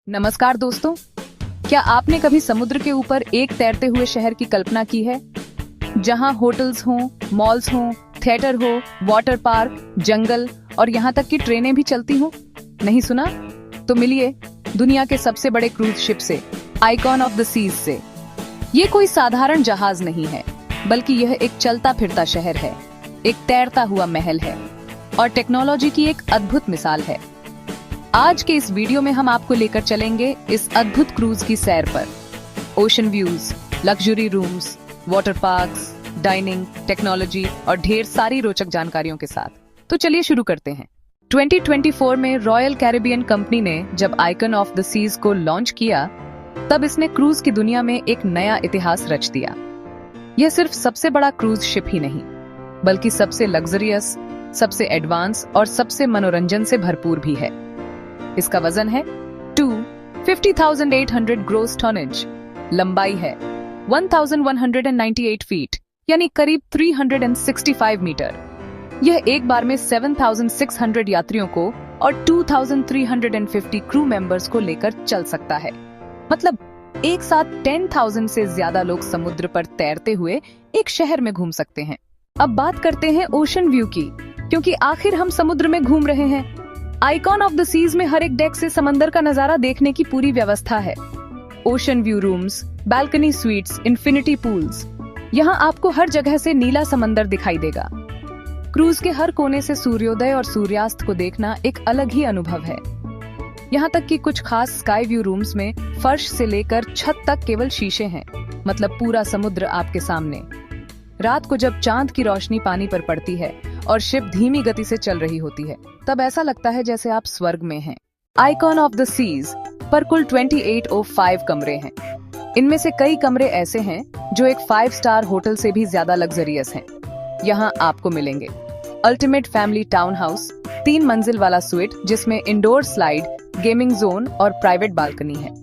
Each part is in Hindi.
नमस्कार दोस्तों, क्या आपने कभी समुद्र के ऊपर एक तैरते हुए शहर की कल्पना की है, जहां होटल्स हों, मॉल्स हों, थिएटर हो, वाटर पार्क, जंगल और यहाँ तक कि ट्रेनें भी चलती हों? नहीं सुना? तो मिलिए दुनिया के सबसे बड़े क्रूज शिप से, आइकॉन ऑफ द सीज से। ये कोई साधारण जहाज नहीं है, बल्कि यह एक चलता फिरता शहर है, एक तैरता हुआ महल है और टेक्नोलॉजी की एक अद्भुत मिसाल है। आज के इस वीडियो में हम आपको लेकर चलेंगे इस अद्भुत क्रूज की सैर पर। Ocean views, luxury rooms, water parks, dining, technology और ढेर सारी रोचक जानकारियों के साथ। तो चलिए शुरू करते हैं। 2024 में रॉयल कैरिबियन कंपनी ने जब आइकन ऑफ द सीज को लॉन्च किया, तब इसने क्रूज की दुनिया में एक नया इतिहास रच दिया। यह सिर्फ सबसे बड़ा क्रूज शिप ही नहीं, बल्कि सबसे लग्जरियस, सबसे एडवांस और सबसे मनोरंजन से भरपूर भी है। इसका वजन है 50,800 ग्रोस टनेज, लंबाई है 1,198 फीट यानी करीब 365 मीटर। यह एक बार में 7,600 यात्रियों को और 2,350 क्रू मेंबर्स को लेकर चल सकता है। मतलब एक साथ 10,000 से ज्यादा लोग समुद्र पर तैरते हुए एक शहर में घूम सकते हैं। अब बात करते हैं ओशन व्यू की, क्योंकि आखिर हम समुद्र में घूम रहे हैं। आइकॉन ऑफ द सीज में हर एक डेक से समंदर का नजारा देखने की पूरी व्यवस्था है। Ocean view rooms, balcony sweets, infinity pools, यहाँ आपको हर जगह से नीला समंदर दिखाई देगा। क्रूज के हर कोने से सूर्योदय और सूर्यास्त को देखना एक अलग ही अनुभव है। यहाँ तक कि कुछ खास स्काई व्यू रूम्स में फर्श से लेकर छत तक केवल शीशे हैं, मतलब पूरा समुद्र आपके सामने। रात को जब चांद की रोशनी पानी पर पड़ती है और शिप धीमी गति से चल रही होती है, तब ऐसा लगता है जैसे आप स्वर्ग में हैं। आइकॉन ऑफ द सीज पर कुल 2805 कमरे हैं। इनमें से कई कमरे ऐसे हैं जो एक 5 स्टार होटल से भी ज्यादा लग्जरियस हैं। यहाँ आपको मिलेंगे अल्टीमेट फैमिली टाउन हाउस, 3 मंजिल वाला स्वीट जिसमें इंडोर स्लाइड, गेमिंग जोन और प्राइवेट बालकनी है।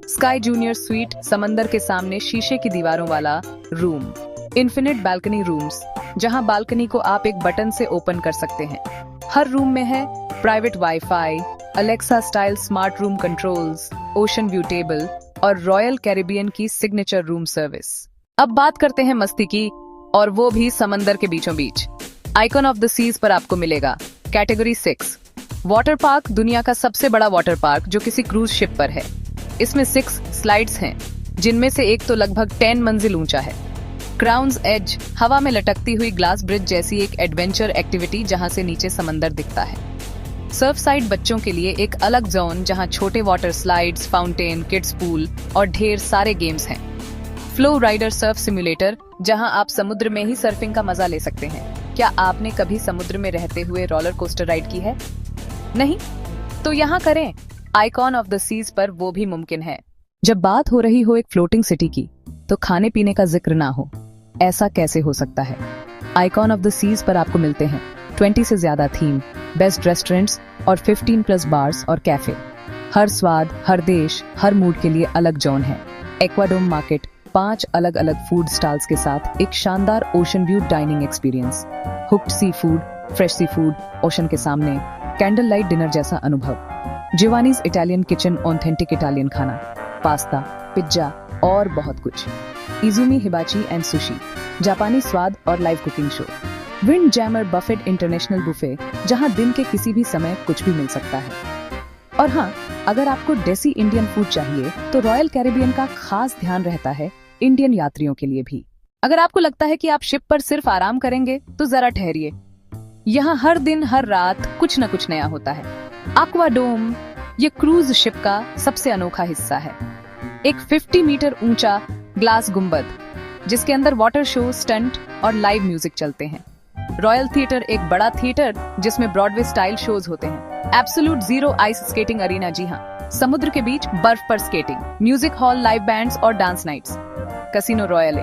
स्काई जूनियर स्वीट, समंदर के सामने शीशे की दीवारों वाला रूम। इन्फिनिट बालकनी रूम्स, जहां बालकनी को आप एक बटन से ओपन कर सकते हैं। हर रूम में है private wifi, Alexa style smart room controls, ocean view table और रॉयल कैरिबियन की सिग्नेचर रूम सर्विस। अब बात करते हैं मस्ती की, और वो भी समंदर के बीचों बीच। आइकॉन ऑफ द सीज पर आपको मिलेगा कैटेगरी 6 वाटर पार्क, दुनिया का सबसे बड़ा वाटर पार्क जो किसी क्रूज शिप पर है। इसमें 6 स्लाइड्स हैं, जिनमें से एक तो लगभग 10 मंजिल ऊंचा है। क्राउन्स एज, हवा में लटकती हुई ग्लास ब्रिज जैसी एक एडवेंचर एक्टिविटी जहां से नीचे समंदर दिखता है। सर्फ साइड, बच्चों के लिए एक अलग जोन जहां छोटे water slides, fountain, kids pool और ढेर सारे गेम्स हैं। फ्लो राइडर सर्फ सिमुलेटर, जहां आप समुद्र में ही सर्फिंग का मजा ले सकते हैं। क्या आपने कभी समुद्र में रहते हुए रोलर कोस्टर राइड की है? नहीं? तो यहाँ करें। आइकॉन ऑफ द सीज पर वो भी मुमकिन है। जब बात हो रही हो एक फ्लोटिंग सिटी की, तो खाने पीने का जिक्र ना हो, ऐसा कैसे हो सकता है? आइकॉन ऑफ द सीज पर आपको मिलते हैं 20 से ज्यादा थीम, बेस्ट रेस्टोरेंट्स और 15+ बार्स और कैफे। हर स्वाद, हर देश, हर मूड के लिए अलग जोन है। एक्वाडोम मार्केट, 5 अलग अलग फूड स्टॉल्स के साथ एक शानदार ocean view dining experience. Hooked seafood, fresh seafood, ocean के सामने, कैंडल लाइट डिनर जैसा अनुभव। Giovanni's Italian kitchen, authentic Italian खाना, पास्ता, पिज्जा और बहुत कुछ। इजुमी हिबाची एंड सुशी, जापानी स्वाद और live cooking show. Wind jammer Buffett international buffet, जहां दिन के किसी भी समय कुछ भी मिल सकता है। और हाँ, अगर आपको देसी इंडियन फूड चाहिए, तो रॉयल कैरिबियन का खास ध्यान रहता है इंडियन यात्रियों के लिए भी। अगर आपको लगता है कि आप शिप पर सिर्फ आराम करेंगे, तो जरा ठहरिए। यहाँ हर दिन हर रात कुछ न कुछ नया होता है। एक्वाडोम, ये क्रूज शिप का सबसे अनोखा हिस्सा है। एक 50 मीटर ऊंचा ग्लास गुंबद, जिसके अंदर वाटर शो, स्टंट और लाइव म्यूजिक चलते हैं। रॉयल थिएटर, एक बड़ा थिएटर जिसमें ब्रॉडवे स्टाइल शोज होते हैं। Absolute zero ice skating arena, जी हाँ, समुद्र के बीच बर्फ पर स्केटिंग। म्यूजिक हॉल, लाइव बैंड्स और डांस नाइट्स। कैसीनो रॉयल,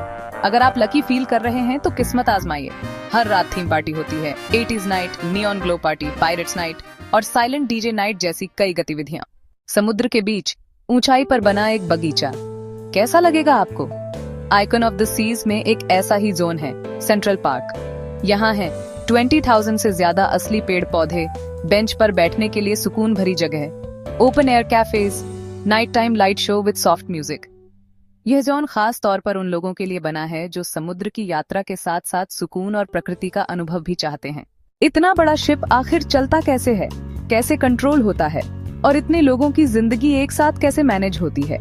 अगर आप लकी फील कर रहे हैं तो किस्मत आजमाइए। हर रात थीम पार्टी होती है। 80s night, neon glow party, pirates night और साइलेंट डीजे नाइट जैसी कई गतिविधियां। समुद्र के बीच ऊंचाई पर बना एक बगीचा, कैसा लगेगा आपको? आइकॉन ऑफ द सीज में एक ऐसा ही जोन है, सेंट्रल पार्क। यहाँ है 20,000 से ज्यादा असली पेड़ पौधे, बेंच पर बैठने के लिए सुकून भरी जगह, open air cafes, night time light show with soft music. यह जोन खास तौर पर उन लोगों के लिए बना है जो समुद्र की यात्रा के साथ साथ सुकून और प्रकृति का अनुभव भी चाहते हैं। इतना बड़ा शिप आखिर चलता कैसे है, कैसे कंट्रोल होता है और इतने लोगों की जिंदगी एक साथ कैसे मैनेज होती है?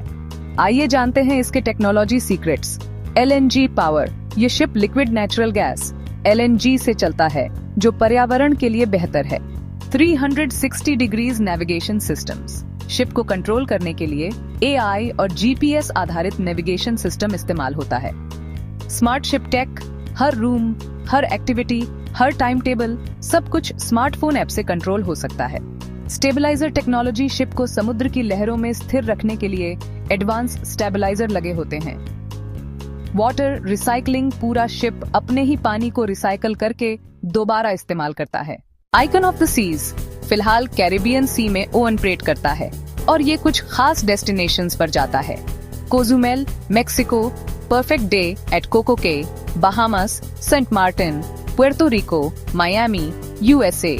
आइए जानते हैं इसके टेक्नोलॉजी सीक्रेट्स। LNG power. ये ship liquid natural gas LNG से चलता है, जो पर्यावरण के लिए बेहतर है। 360 डिग्रीज नेविगेशन सिस्टम्स। शिप को कंट्रोल करने के लिए AI और GPS आधारित नेविगेशन सिस्टम इस्तेमाल होता है। Smart ship tech. हर रूम, हर एक्टिविटी, हर टाइम टेबल, सब कुछ स्मार्टफोन ऐप से कंट्रोल हो सकता है। Stabiliser technology. शिप को समुद्र की लहरों में स्थिर रखने के लिए एडवांस स्टेबलाइजर लगे होते हैं। Water recycling. पूरा शिप अपने ही पानी को रिसाइकल करके दोबारा इस्तेमाल करता है। Icon of the seas. फिलहाल कैरिबियन सी में ऑपरेट करता है और ये कुछ खास डेस्टिनेशंस पर जाता है। Cozumel, Mexico. Perfect day at CocoCay, Bahamas, Saint Martin, Puerto Rico, Miami, USA,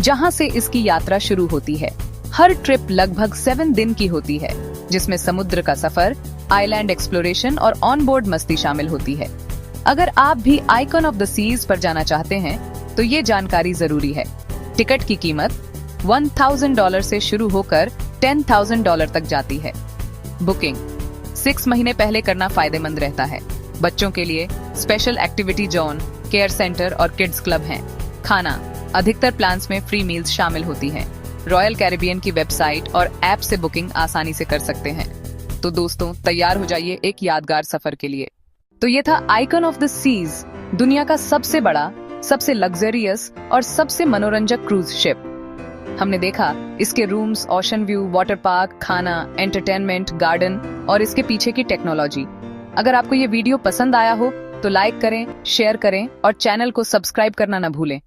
जहां से इसकी यात्रा शुरू होती है। हर ट्रिप लगभग 7 दिन की होती है, जिसमें समुद्र का सफर, आइलैंड एक्सप्लोरेशन और ऑन बोर्ड मस्ती शामिल होती है। अगर आप भी आइकन ऑफ द सीज पर जाना चाहते हैं तो ये जानकारी जरूरी है। टिकट की कीमत $1,000 से शुरू होकर $10,000 तक जाती है। बुकिंग 6 महीने पहले करना फायदेमंद रहता है। बच्चों के लिए special activity zone, care centre और किड्स क्लब हैं। खाना। अधिकतर प्लान्स में फ्री मील्स शामिल होती हैं। रॉयल कैरिबियन की वेबसाइट और ऐप से बुकिंग आसानी से कर सकते हैं। तो दोस्तों, तैयार हो जाइए एक यादगार सफर के लिए। तो ये था आइकन ऑफ द सीज, दुनिया का सबसे बड़ा, सबसे लग्जरियस और सबसे मनोरंजक क्रूज शिप। हमने देखा इसके rooms, ocean view, water park, खाना, एंटरटेनमेंट, गार्डन और इसके पीछे की टेक्नोलॉजी। अगर आपको ये वीडियो पसंद आया हो तो लाइक करें, शेयर करें और चैनल को सब्सक्राइब करना न भूलें।